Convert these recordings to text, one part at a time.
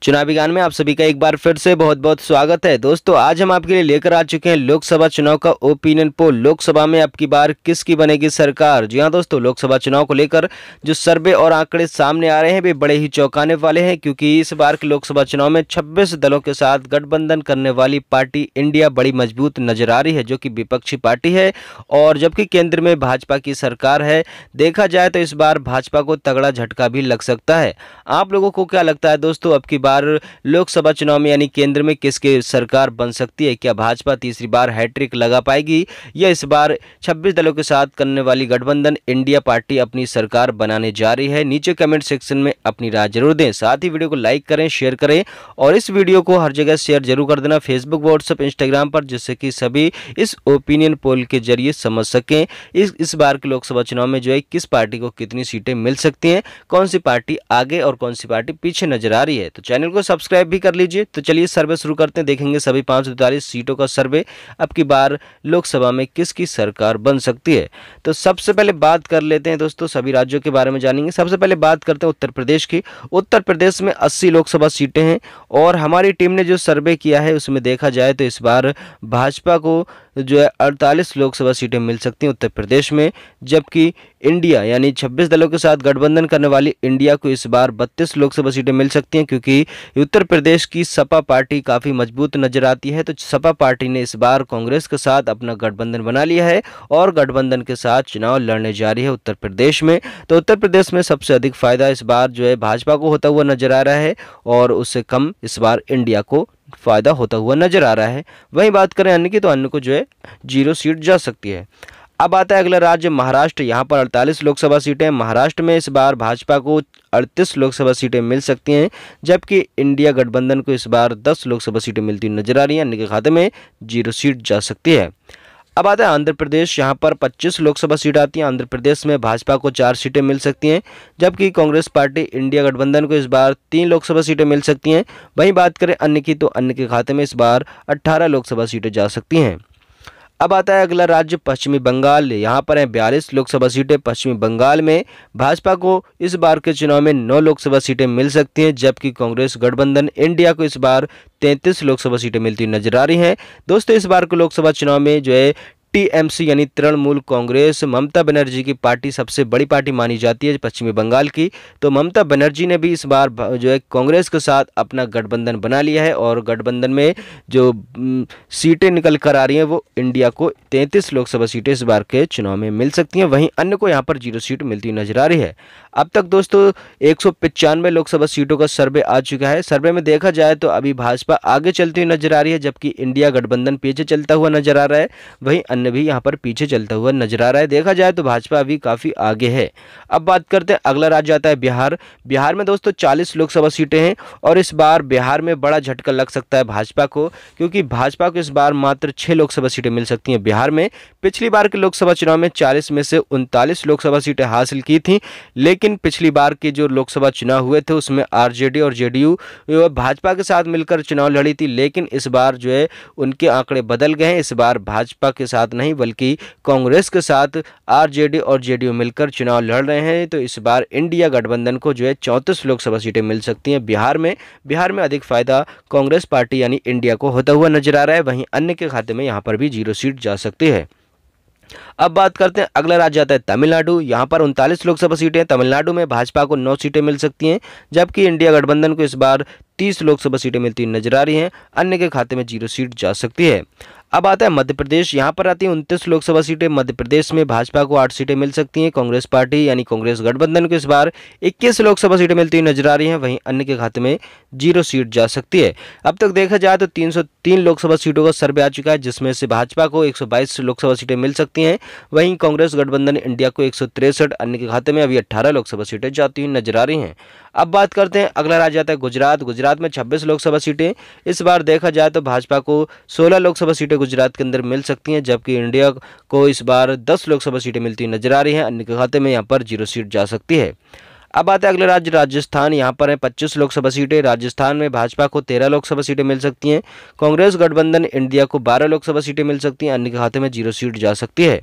चुनावी गान में आप सभी का एक बार फिर से बहुत बहुत स्वागत है। दोस्तों, आज हम आपके लिए लेकर आ चुके हैं लोकसभा चुनाव का ओपिनियन पोल। लोकसभा में अब की बार किसकी बनेगी सरकार। जी हां दोस्तों, लोकसभा चुनाव को लेकर जो सर्वे और आंकड़े सामने आ रहे हैं वे बड़े ही चौंकाने वाले हैं, क्योंकि इस बार के लोकसभा चुनाव में 26 दलों के साथ गठबंधन करने वाली पार्टी इंडिया बड़ी मजबूत नजर आ रही है, जो कि विपक्षी पार्टी है। और जबकि केंद्र में भाजपा की सरकार है, देखा जाए तो इस बार भाजपा को तगड़ा झटका भी लग सकता है। आप लोगों को क्या लगता है दोस्तों, अब की बार लोकसभा चुनाव में यानी केंद्र में किसकी सरकार बन सकती है? क्या भाजपा तीसरी बार हैट्रिक लगा पाएगी, या इस बार 26 दलों के साथ करने वाली गठबंधन इंडिया पार्टी अपनी सरकार बनाने जा रही है? नीचे कमेंट सेक्शन में अपनी राय जरूर दें। साथ ही वीडियो को लाइक करें, शेयर करें और इस वीडियो को हर जगह शेयर जरूर कर देना, फेसबुक, व्हाट्सएप, इंस्टाग्राम पर, जिससे कि सभी इस ओपिनियन पोल के जरिए समझ सकें इस बार के लोकसभा चुनाव में जो है किस पार्टी को कितनी सीटें मिल सकती हैं, कौन सी पार्टी आगे और कौन सी पार्टी पीछे नजर आ रही है। तो चैनल को सब्सक्राइब भी कर लीजिए। तो चलिए सर्वे शुरू करते हैं, देखेंगे सभी 543 सीटों का सर्वे अब की बार लोकसभा में किसकी सरकार बन सकती है। तो सबसे पहले बात कर लेते हैं दोस्तों, सभी राज्यों के बारे में जानेंगे। सबसे पहले बात करते हैं उत्तर प्रदेश की। उत्तर प्रदेश में 80 लोकसभा सीटें हैं और हमारी टीम ने जो सर्वे किया है उसमें देखा जाए तो इस बार भाजपा को जो है 48 लोकसभा सीटें मिल सकती हैं उत्तर प्रदेश में, जबकि इंडिया यानी 26 दलों के साथ गठबंधन करने वाली इंडिया को इस बार 32 लोकसभा सीटें मिल सकती हैं, क्योंकि उत्तर प्रदेश की सपा पार्टी काफ़ी मजबूत नजर आती है। तो सपा पार्टी ने इस बार कांग्रेस के साथ अपना गठबंधन बना लिया है और गठबंधन के साथ चुनाव लड़ने जा रही है उत्तर प्रदेश में। तो उत्तर प्रदेश में सबसे अधिक फायदा इस बार जो है भाजपा को होता हुआ नजर आ रहा है और उससे कम इस बार इंडिया को फायदा होता हुआ नजर आ रहा है। वहीं बात करें अन्य की, तो अन्य को जो है 0 सीट जा सकती है। अब आता है अगला राज्य महाराष्ट्र। यहाँ पर 48 लोकसभा सीटें। महाराष्ट्र में इस बार भाजपा को 38 लोकसभा सीटें मिल सकती हैं, जबकि इंडिया गठबंधन को इस बार 10 लोकसभा सीटें मिलती नजर आ रही हैं। अन्य के खाते में 0 सीट जा सकती है। अब आता है आंध्र प्रदेश। यहाँ पर 25 लोकसभा सीट आती हैं। आंध्र प्रदेश में भाजपा को 4 सीटें मिल सकती हैं, जबकि कांग्रेस पार्टी इंडिया गठबंधन को इस बार 3 लोकसभा सीटें मिल सकती हैं। वहीं बात करें अन्य की, तो अन्य के खाते में इस बार 18 लोकसभा सीटें जा सकती हैं। अब आता है अगला राज्य पश्चिमी बंगाल। यहाँ पर है 42 लोकसभा सीटें। पश्चिमी बंगाल में भाजपा को इस बार के चुनाव में 9 लोकसभा सीटें मिल सकती हैं, जबकि कांग्रेस गठबंधन इंडिया को इस बार 33 लोकसभा सीटें मिलती नजर आ रही हैं। दोस्तों, इस बार के लोकसभा चुनाव में जो है टीएमसी यानी तृणमूल कांग्रेस, ममता बनर्जी की पार्टी सबसे बड़ी पार्टी मानी जाती है पश्चिमी बंगाल की। तो ममता बनर्जी ने भी इस बार जो है कांग्रेस के साथ अपना गठबंधन बना लिया है और गठबंधन में जो सीटें निकल कर आ रही हैं वो इंडिया को 33 लोकसभा सीटें इस बार के चुनाव में मिल सकती हैं। वहीं अन्य को यहाँ पर 0 सीट मिलती नजर आ रही है। अब तक दोस्तों 195 लोकसभा सीटों का सर्वे आ चुका है। सर्वे में देखा जाए तो अभी भाजपा आगे चलती हुई नजर आ रही है, जबकि इंडिया गठबंधन पीछे चलता हुआ नजर आ रहा है। वहीं अन्य भी यहाँ पर पीछे चलता हुआ नजर आ रहा है। देखा जाए तो भाजपा अभी काफी आगे है। अब बात करते हैं अगला राज्य आता है बिहार। बिहार में दोस्तों 40 लोकसभा सीटें हैं और इस बार बिहार में बड़ा झटका लग सकता है भाजपा को, क्योंकि भाजपा को इस बार मात्र 6 लोकसभा सीटें मिल सकती हैं बिहार में। पिछली बार के लोकसभा चुनाव में 40 में से 39 लोकसभा सीटें हासिल की थी, लेकिन पिछली बार के जो लोकसभा चुनाव हुए थे उसमें आरजेडी और जेडीयू भाजपा के साथ मिलकर चुनाव लड़ी थी, लेकिन इस बार जो है उनके आंकड़े बदल गए हैं। इस बार भाजपा के साथ नहीं बल्कि कांग्रेस के साथ आरजेडी और जेडीयू मिलकर चुनाव लड़ रहे हैं। तो इस बार इंडिया गठबंधन को जो है 34 लोकसभा सीटें मिल सकती हैं बिहार में। बिहार में अधिक फायदा कांग्रेस पार्टी यानी इंडिया को होता हुआ नजर आ रहा है। वहीं अन्य के खाते में यहाँ पर भी 0 सीट जा सकती है। अब बात करते हैं अगला राज्य आता है तमिलनाडु। यहाँ पर 39 लोकसभा सीटें। तमिलनाडु में भाजपा को 9 सीटें मिल सकती हैं, जबकि इंडिया गठबंधन को इस बार 30 लोकसभा सीटें मिलती नजर आ रही हैं। अन्य के खाते में 0 सीट जा सकती है। अब आता है मध्य प्रदेश। यहाँ पर आती है 29 लोकसभा सीटें। मध्य प्रदेश में भाजपा को 8 सीटें मिल सकती हैं। कांग्रेस पार्टी यानी कांग्रेस गठबंधन को इस बार 21 लोकसभा सीटें मिलती नजर आ रही हैं। वहीं अन्य के खाते में 0 सीट जा सकती है। अब तक देखा जाए तो 303 लोकसभा सीटों का सर्वे आ चुका है, जिसमें से भाजपा को 122 लोकसभा सीटें मिल सकती हैं। वहीं कांग्रेस गठबंधन इंडिया को 163, अन्य के खाते में अभी 18 लोकसभा सीटें जाती हुई नजर आ रही हैं। अब बात करते हैं अगला राज्य आता है गुजरात। गुजरात में 26 लोकसभा सीटें। इस बार देखा जाए तो भाजपा को 16 लोकसभा सीटें गुजरात के अंदर मिल सकती हैं, जबकि इंडिया को इस बार 10 लोकसभा सीटें मिलती नजर आ रही हैं। अन्य के खाते में यहाँ पर 0 सीट जा सकती है। अब आता है अगला राज्य राजस्थान। यहाँ पर है 25 लोकसभा सीटें। राजस्थान में भाजपा को 13 लोकसभा सीटें मिल सकती हैं। कांग्रेस गठबंधन इंडिया को 12 लोकसभा सीटें मिल सकती हैं। अन्य के खाते में 0 सीट जा सकती है।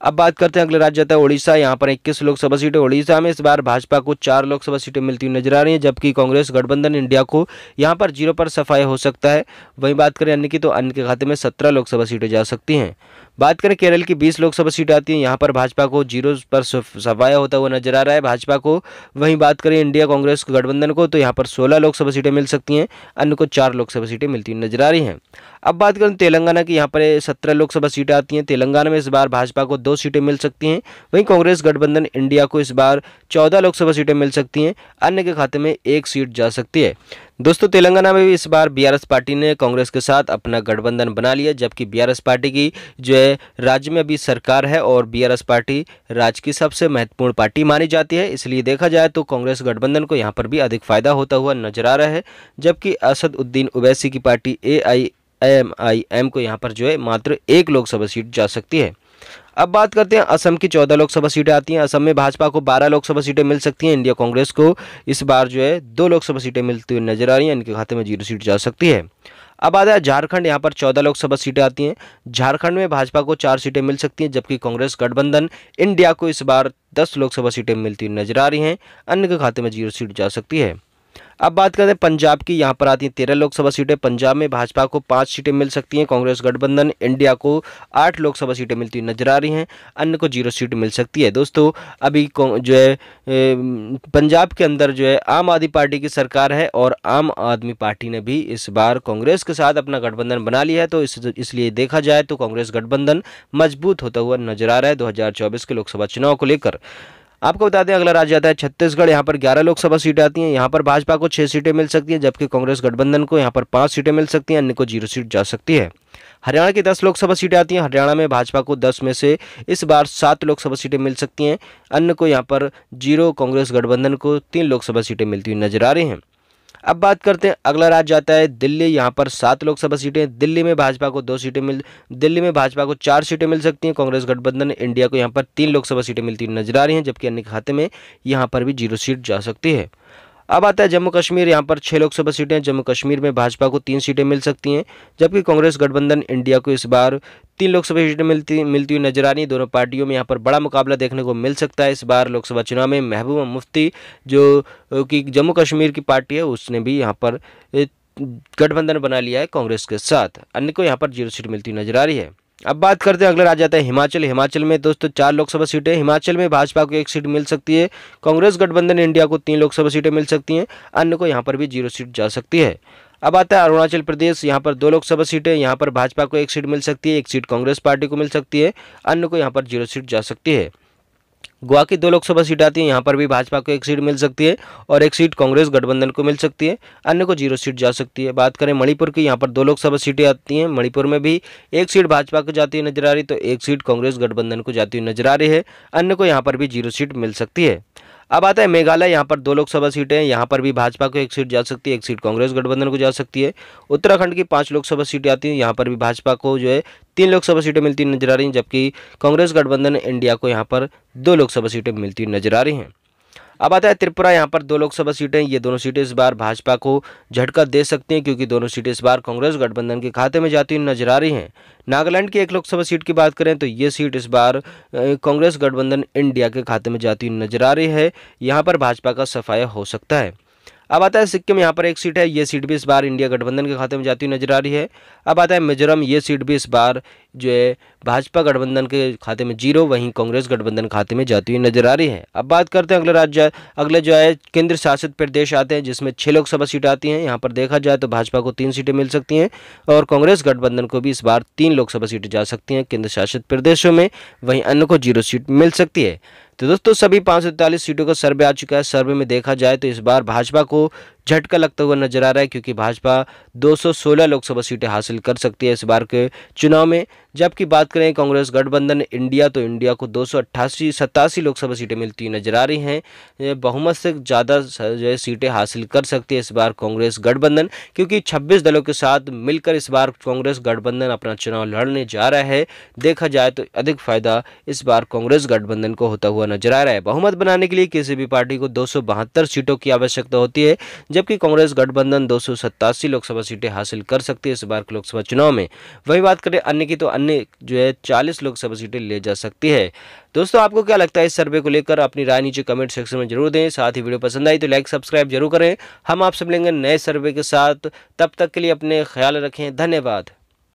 अब बात करते हैं अगले राज्य आता है उड़ीसा। यहाँ पर 21 लोकसभा सीटें। उड़ीसा में इस बार भाजपा को 4 लोकसभा सीटें मिलती हुई नजर आ रही हैं, जबकि कांग्रेस गठबंधन इंडिया को यहाँ पर 0 पर सफाया हो सकता है। वहीं बात करें अन्य की, तो अन्य के खाते में 17 लोकसभा सीटें जा सकती हैं। बात करें केरल की, 20 लोकसभा सीटें आती हैं। यहाँ पर भाजपा को 0 पर सफाया होता हुआ नजर आ रहा है भाजपा को। वहीं बात करें इंडिया कांग्रेस गठबंधन को, तो यहाँ पर 16 लोकसभा सीटें मिल सकती हैं, अन्य को 4 लोकसभा सीटें मिलती हुई नजर आ रही हैं। अब बात करें तेलंगाना की, यहाँ पर 17 लोकसभा सीटें आती हैं। तेलंगाना में इस बार भाजपा को 2 सीटें मिल सकती हैं। वहीं कांग्रेस गठबंधन इंडिया को इस बार 14 लोकसभा सीटें मिल सकती हैं, अन्य के खाते में 1 सीट जा सकती है। दोस्तों तेलंगाना में भी इस बार बीआरएस पार्टी ने कांग्रेस के साथ अपना गठबंधन बना लिया, जबकि बीआरएस पार्टी की जो है राज्य में अभी सरकार है और बीआरएस पार्टी राज्य की सबसे महत्वपूर्ण पार्टी मानी जाती है। इसलिए देखा जाए तो कांग्रेस गठबंधन को यहाँ पर भी अधिक फायदा होता हुआ नजर आ रहा है, जबकि असदुद्दीन ओवैसी की पार्टी AIMIM को यहाँ पर जो है मात्र 1 लोकसभा सीट जा सकती है। अब बात करते हैं असम की। 14 लोकसभा सीटें आती हैं। असम में भाजपा को 12 लोकसभा सीटें मिल सकती हैं। इंडिया कांग्रेस को इस बार जो है 2 लोकसभा सीटें मिलती हुई नजर आ रही हैं, इनके खाते में 0 सीट जा सकती है। अब आता है झारखंड। यहाँ पर 14 लोकसभा सीटें आती हैं। झारखंड में भाजपा को 4 सीटें मिल सकती हैं, जबकि कांग्रेस गठबंधन इंडिया को इस बार 10 लोकसभा सीटें मिलती हुई नजर आ रही हैं, अन्य के खाते में 0 सीट जा सकती है। अब बात करते हैं पंजाब की। यहाँ पर आती हैं 13 लोकसभा सीटें। पंजाब में भाजपा को 5 सीटें मिल सकती हैं। कांग्रेस गठबंधन इंडिया को 8 लोकसभा सीटें मिलती हुई नजर आ रही हैं, अन्य को 0 सीट मिल सकती है। दोस्तों अभी जो है पंजाब के अंदर जो है आम आदमी पार्टी की सरकार है और आम आदमी पार्टी ने भी इस बार कांग्रेस के साथ अपना गठबंधन बना लिया है, तो इसलिए देखा जाए तो कांग्रेस गठबंधन मजबूत होता हुआ नजर आ रहा है 2024 के लोकसभा चुनाव को लेकर। आपको बता दें अगला राज्य आता है छत्तीसगढ़। यहाँ पर 11 लोकसभा सीटें आती हैं। यहाँ पर भाजपा को 6 सीटें मिल सकती हैं, जबकि कांग्रेस गठबंधन को यहाँ पर 5 सीटें मिल सकती हैं, अन्य को 0 सीट जा सकती है। हरियाणा की 10 लोकसभा सीटें आती हैं। हरियाणा में भाजपा को 10 में से इस बार 7 लोकसभा सीटें मिल सकती हैं, अन्य को यहाँ पर 0, कांग्रेस गठबंधन को 3 लोकसभा सीटें मिलती हुई नजर आ रही हैं। अब बात करते हैं अगला राज्य आता है दिल्ली। यहाँ पर 7 लोकसभा सीटें। दिल्ली में भाजपा को 4 सीटें मिल सकती हैं। कांग्रेस गठबंधन इंडिया को यहाँ पर 3 लोकसभा सीटें मिलती नजर आ रही हैं, जबकि अन्य के खाते में यहाँ पर भी 0 सीट जा सकती है। अब आता है जम्मू कश्मीर। यहाँ पर 6 लोकसभा सीटें। जम्मू कश्मीर में भाजपा को 3 सीटें मिल सकती हैं, जबकि कांग्रेस गठबंधन इंडिया को इस बार 3 लोकसभा सीटें मिलती हुई नजर आ रही हैं। दोनों पार्टियों में यहाँ पर बड़ा मुकाबला देखने को मिल सकता है इस बार लोकसभा चुनाव में। महबूबा मुफ्ती जो कि जम्मू कश्मीर की पार्टी है, उसने भी यहाँ पर गठबंधन बना लिया है कांग्रेस के साथ, अन्य को यहाँ पर 0 सीट मिलती हुई नजर आ रही है। अब बात करते हैं अगला राज्य आता है हिमाचल। हिमाचल में दोस्तों 4 लोकसभा सीटें। हिमाचल में भाजपा को 1 सीट मिल सकती है। कांग्रेस गठबंधन इंडिया को 3 लोकसभा सीटें मिल सकती हैं, अन्य को यहाँ पर भी 0 सीट जा सकती है। अब आता है अरुणाचल प्रदेश। यहाँ पर 2 लोकसभा सीटें। यहाँ पर भाजपा को 1 सीट मिल सकती है, 1 सीट कांग्रेस पार्टी को मिल सकती है, अन्य को यहाँ पर 0 सीट जा सकती है। गोवा की 2 लोकसभा सीट आती है। यहाँ पर भी भाजपा को 1 सीट मिल सकती है और 1 सीट कांग्रेस गठबंधन को मिल सकती है, अन्य को 0 सीट जा सकती है। बात करें मणिपुर की, यहाँ पर 2 लोकसभा सीटें आती हैं। मणिपुर में भी 1 सीट भाजपा को जाती हुई नजर आ रही, तो 1 सीट कांग्रेस गठबंधन को जाती हुई नजर आ रही है, अन्य को यहाँ पर भी 0 सीट मिल सकती है। अब आता है मेघालय। यहाँ पर 2 लोकसभा सीटें हैं। यहाँ पर भी भाजपा को 1 सीट जा सकती है, 1 सीट कांग्रेस गठबंधन को जा सकती है। उत्तराखंड की 5 लोकसभा सीटें आती हैं। यहाँ पर भी भाजपा को जो है 3 लोकसभा सीटें मिलती नजर आ रही हैं, जबकि कांग्रेस गठबंधन इंडिया को यहाँ पर 2 लोकसभा सीटें मिलती नजर आ रही हैं। अब आता है त्रिपुरा। यहाँ पर 2 लोकसभा सीटें। ये दोनों सीटें इस बार भाजपा को झटका दे सकती हैं, क्योंकि दोनों सीटें इस बार कांग्रेस गठबंधन के खाते में जाती हुई नजर आ रही हैं। नागालैंड की 1 लोकसभा सीट की बात करें तो ये सीट इस बार कांग्रेस गठबंधन इंडिया के खाते में जाती हुई नजर आ रही है। यहाँ पर भाजपा का सफाया हो सकता है। अब आता है सिक्किम। यहाँ पर 1 सीट है। ये सीट भी इस बार इंडिया गठबंधन के खाते में जाती हुई नजर आ रही है। अब आता है मिजोरम। ये सीट भी इस बार जो है भाजपा गठबंधन के खाते में 0, वहीं कांग्रेस गठबंधन खाते में जाती हुई नजर आ रही है। अब बात करते हैं अगले जो है केंद्र शासित प्रदेश आते हैं, जिसमें 6 लोकसभा सीटें आती हैं। यहाँ पर देखा जाए तो भाजपा को 3 सीटें मिल सकती हैं और कांग्रेस गठबंधन को भी इस बार 3 लोकसभा सीटें जा सकती हैं केंद्र शासित प्रदेशों में, वहीं अन्य को 0 सीट मिल सकती है। तो दोस्तों सभी 543 सीटों का सर्वे आ चुका है। सर्वे में देखा जाए तो इस बार भाजपा को झटका लगता हुआ नजर आ रहा है, क्योंकि भाजपा 216 लोकसभा सीटें हासिल कर सकती है इस बार के चुनाव में, जबकि बात करें कांग्रेस गठबंधन इंडिया तो इंडिया को 287 लोकसभा सीटें मिलती नजर आ रही हैं। बहुमत से ज़्यादा जो है सीटें हासिल कर सकती है इस बार कांग्रेस गठबंधन, क्योंकि 26 दलों के साथ मिलकर इस बार कांग्रेस गठबंधन अपना चुनाव लड़ने जा रहा है। देखा जाए तो अधिक फायदा इस बार कांग्रेस गठबंधन को होता हुआ नजर आ रहा है। बहुमत बनाने के लिए किसी भी पार्टी को 272 सीटों की आवश्यकता होती है, जबकि कांग्रेस गठबंधन 287 लोकसभा सीटें हासिल कर सकती है इस बार के लोकसभा चुनाव में। वही बात करें अन्य की, तो अन्य जो है 40 लोकसभा सीटें ले जा सकती है। दोस्तों आपको क्या लगता है इस सर्वे को लेकर? अपनी राय नीचे कमेंट सेक्शन में जरूर दें। साथ ही वीडियो पसंद आई तो लाइक सब्सक्राइब जरूर करें। हम आपसे मिलेंगे नए सर्वे के साथ, तब तक के लिए अपने ख्याल रखें। धन्यवाद।